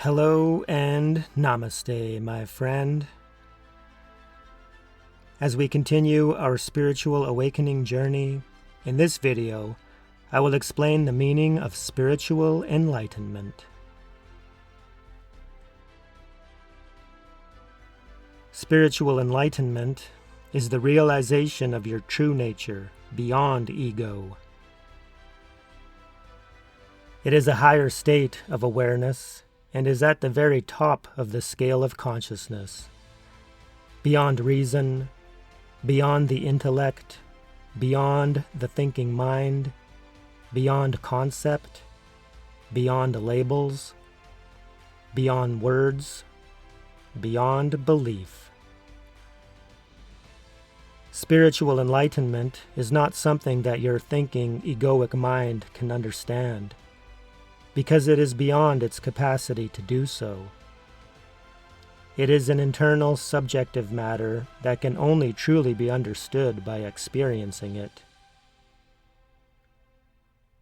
Hello and namaste, my friend. As we continue our spiritual awakening journey, in this video, I will explain the meaning of spiritual enlightenment. Spiritual enlightenment is the realization of your true nature beyond ego. It is a higher state of awareness and is at the very top of the scale of consciousness, beyond reason, beyond the intellect, beyond the thinking mind, beyond concept, beyond labels, beyond words, beyond belief. Spiritual enlightenment is not something that your thinking, egoic mind can understand, because it is beyond its capacity to do so. It is an internal, subjective matter that can only truly be understood by experiencing it.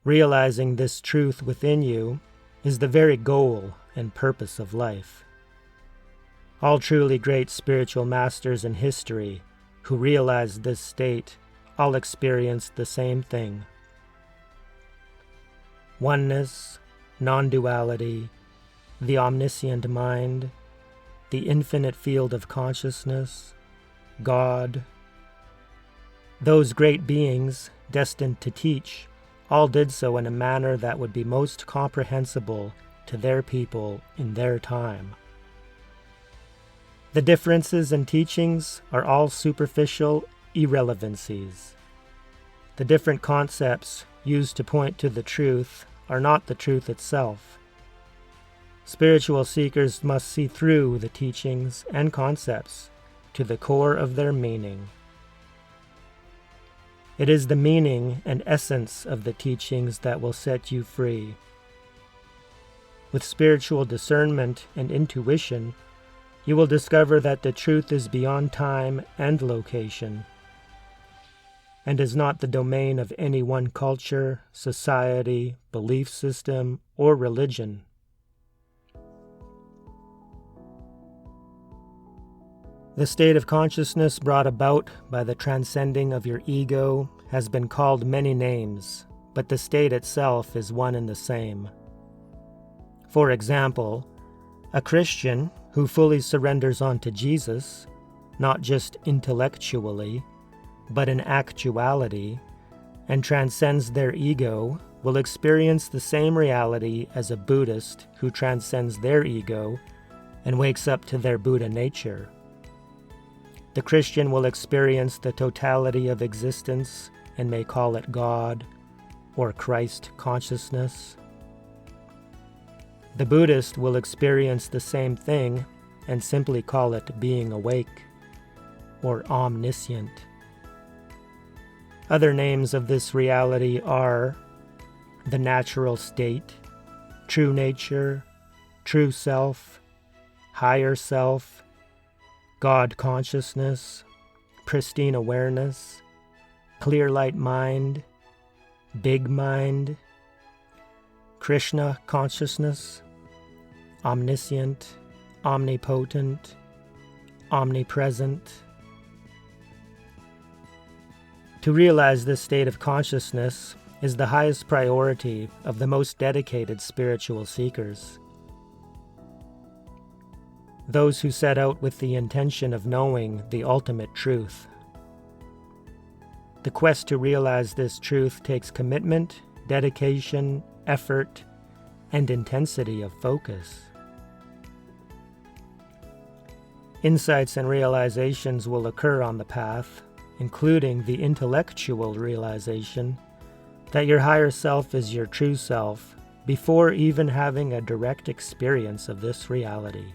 Realizing this truth within you is the very goal and purpose of life. All truly great spiritual masters in history who realized this state all experienced the same thing: oneness, non duality, the omniscient mind, the infinite field of consciousness, God. Those great beings, destined to teach, all did so in a manner that would be most comprehensible to their people in their time. The differences in teachings are all superficial irrelevancies. The different concepts used to point to the truth are not the truth itself. Spiritual seekers must see through the teachings and concepts to the core of their meaning. It is the meaning and essence of the teachings that will set you free. With spiritual discernment and intuition, you will discover that the truth is beyond time and location, and is not the domain of any one culture, society, belief system, or religion. The state of consciousness brought about by the transcending of your ego has been called many names, but the state itself is one and the same. For example, a Christian who fully surrenders onto Jesus, not just intellectually, but in actuality, and transcends their ego, will experience the same reality as a Buddhist who transcends their ego and wakes up to their Buddha nature. The Christian will experience the totality of existence and may call it God or Christ consciousness. The Buddhist will experience the same thing and simply call it being awake or omniscient. Other names of this reality are the natural state, true nature, true self, higher self, God consciousness, pristine awareness, clear light mind, big mind, Krishna consciousness, omniscient, omnipotent, omnipresent. To realize this state of consciousness is the highest priority of the most dedicated spiritual seekers. Those who set out with the intention of knowing the ultimate truth. The quest to realize this truth takes commitment, dedication, effort, and intensity of focus. Insights and realizations will occur on the path, including the intellectual realization that your higher self is your true self before even having a direct experience of this reality.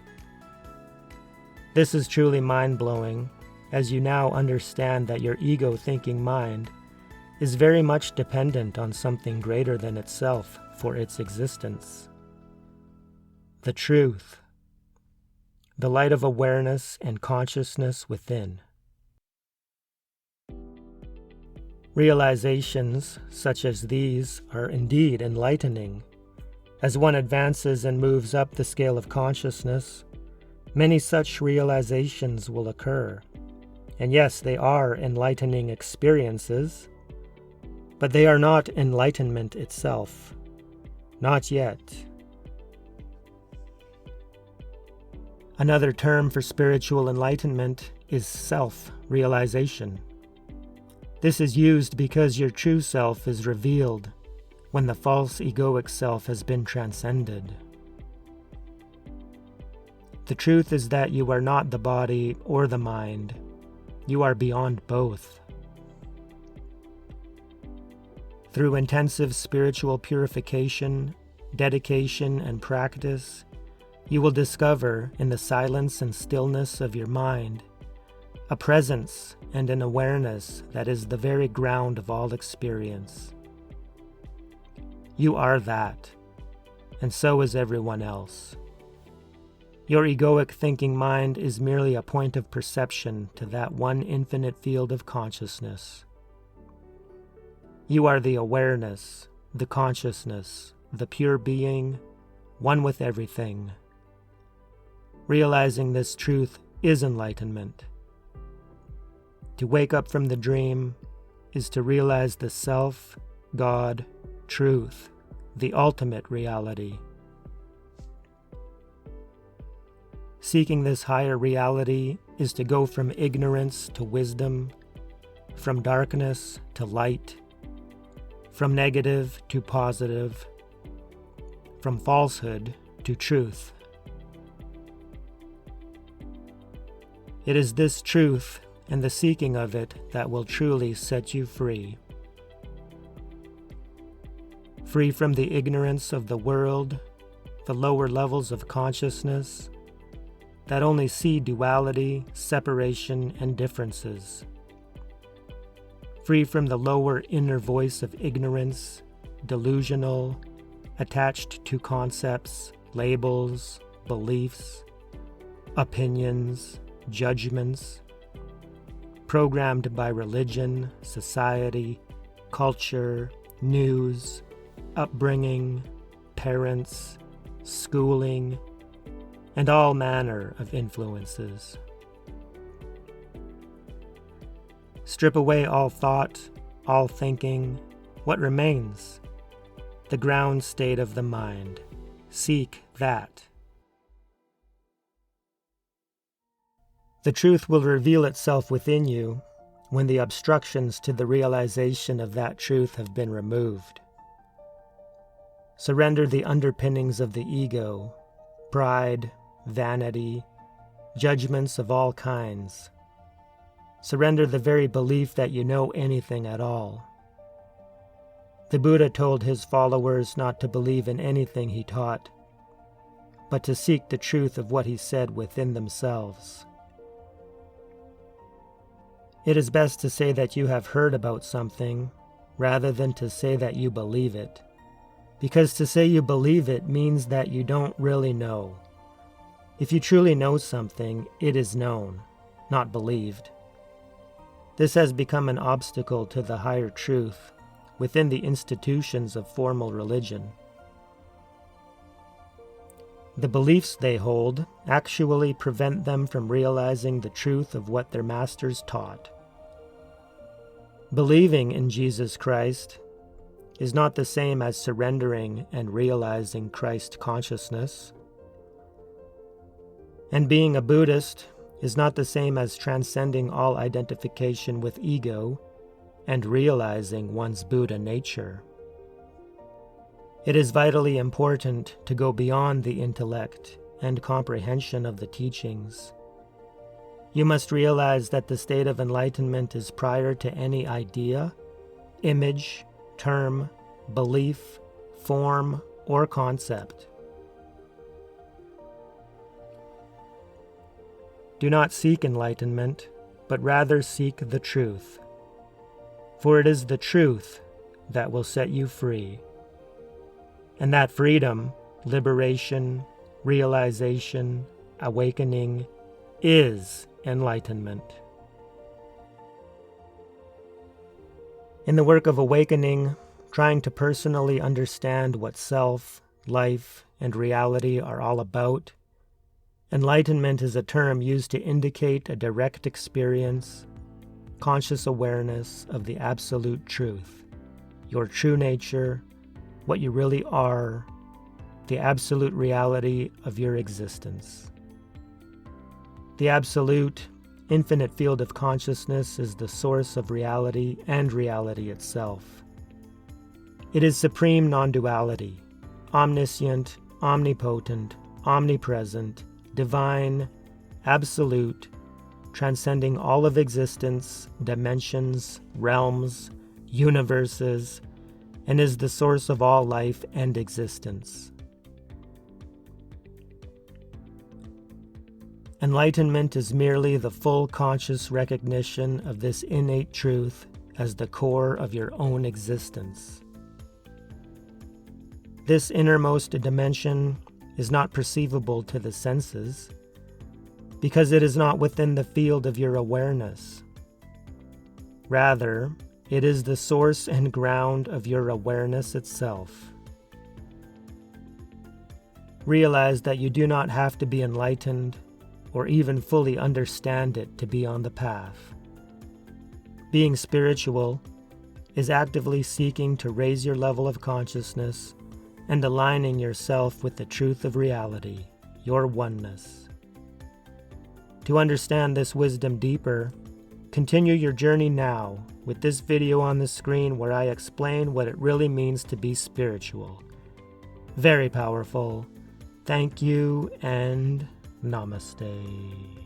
This is truly mind-blowing, as you now understand that your ego-thinking mind is very much dependent on something greater than itself for its existence. The truth, the light of awareness and consciousness within. Realizations such as these are indeed enlightening, As one advances and moves up the scale of consciousness, many such realizations will occur. And yes, they are enlightening experiences, but they are not enlightenment itself. Not yet. Another term for spiritual enlightenment is self-realization. This is used because your true self is revealed when the false egoic self has been transcended. The truth is that you are not the body or the mind. You are beyond both. Through intensive spiritual purification, dedication, and practice, you will discover in the silence and stillness of your mind a presence and an awareness that is the very ground of all experience. You are that, and so is everyone else. Your egoic thinking mind is merely a point of perception to that one infinite field of consciousness. You are the awareness, the consciousness, the pure being, one with everything. Realizing this truth is enlightenment. To wake up from the dream is to realize the self, God, truth, the ultimate reality. Seeking this higher reality is to go from ignorance to wisdom, from darkness to light, from negative to positive, from falsehood to truth. It is this truth and the seeking of it that will truly set you free. Free from the ignorance of the world, the lower levels of consciousness, that only see duality, separation, and differences. Free from the lower inner voice of ignorance, delusional, attached to concepts, labels, beliefs, opinions, judgments, programmed by religion, society, culture, news, upbringing, parents, schooling, and all manner of influences. Strip away all thought, all thinking. What remains? The ground state of the mind. Seek that. The truth will reveal itself within you when the obstructions to the realization of that truth have been removed. Surrender the underpinnings of the ego, pride, vanity, judgments of all kinds. Surrender the very belief that you know anything at all. The Buddha told his followers not to believe in anything he taught, but to seek the truth of what he said within themselves. It is best to say that you have heard about something rather than to say that you believe it, because to say you believe it means that you don't really know. If you truly know something, it is known, not believed. This has become an obstacle to the higher truth within the institutions of formal religion. The beliefs they hold actually prevent them from realizing the truth of what their masters taught. Believing in Jesus Christ is not the same as surrendering and realizing Christ consciousness. And being a Buddhist is not the same as transcending all identification with ego and realizing one's Buddha nature. It is vitally important to go beyond the intellect and comprehension of the teachings. You must realize that the state of enlightenment is prior to any idea, image, term, belief, form, or concept. Do not seek enlightenment, but rather seek the truth. For it is the truth that will set you free. And that freedom, liberation, realization, awakening, is enlightenment. In the work of awakening, trying to personally understand what self, life, and reality are all about. Enlightenment is a term used to indicate a direct experience, conscious awareness of the absolute truth, your true nature, what you really are, the absolute reality of your existence. The absolute, infinite field of consciousness is the source of reality and reality itself. It is supreme non-duality, omniscient, omnipotent, omnipresent, divine, absolute, transcending all of existence, dimensions, realms, universes, and is the source of all life and existence. Enlightenment is merely the full conscious recognition of this innate truth as the core of your own existence. This innermost dimension is not perceivable to the senses because it is not within the field of your awareness. Rather, it is the source and ground of your awareness itself. Realize that you do not have to be enlightened or even fully understand it to be on the path. Being spiritual is actively seeking to raise your level of consciousness and aligning yourself with the truth of reality, your oneness. To understand this wisdom deeper, continue your journey now with this video on the screen where I explain what it really means to be spiritual. Very powerful. Thank you and Namaste.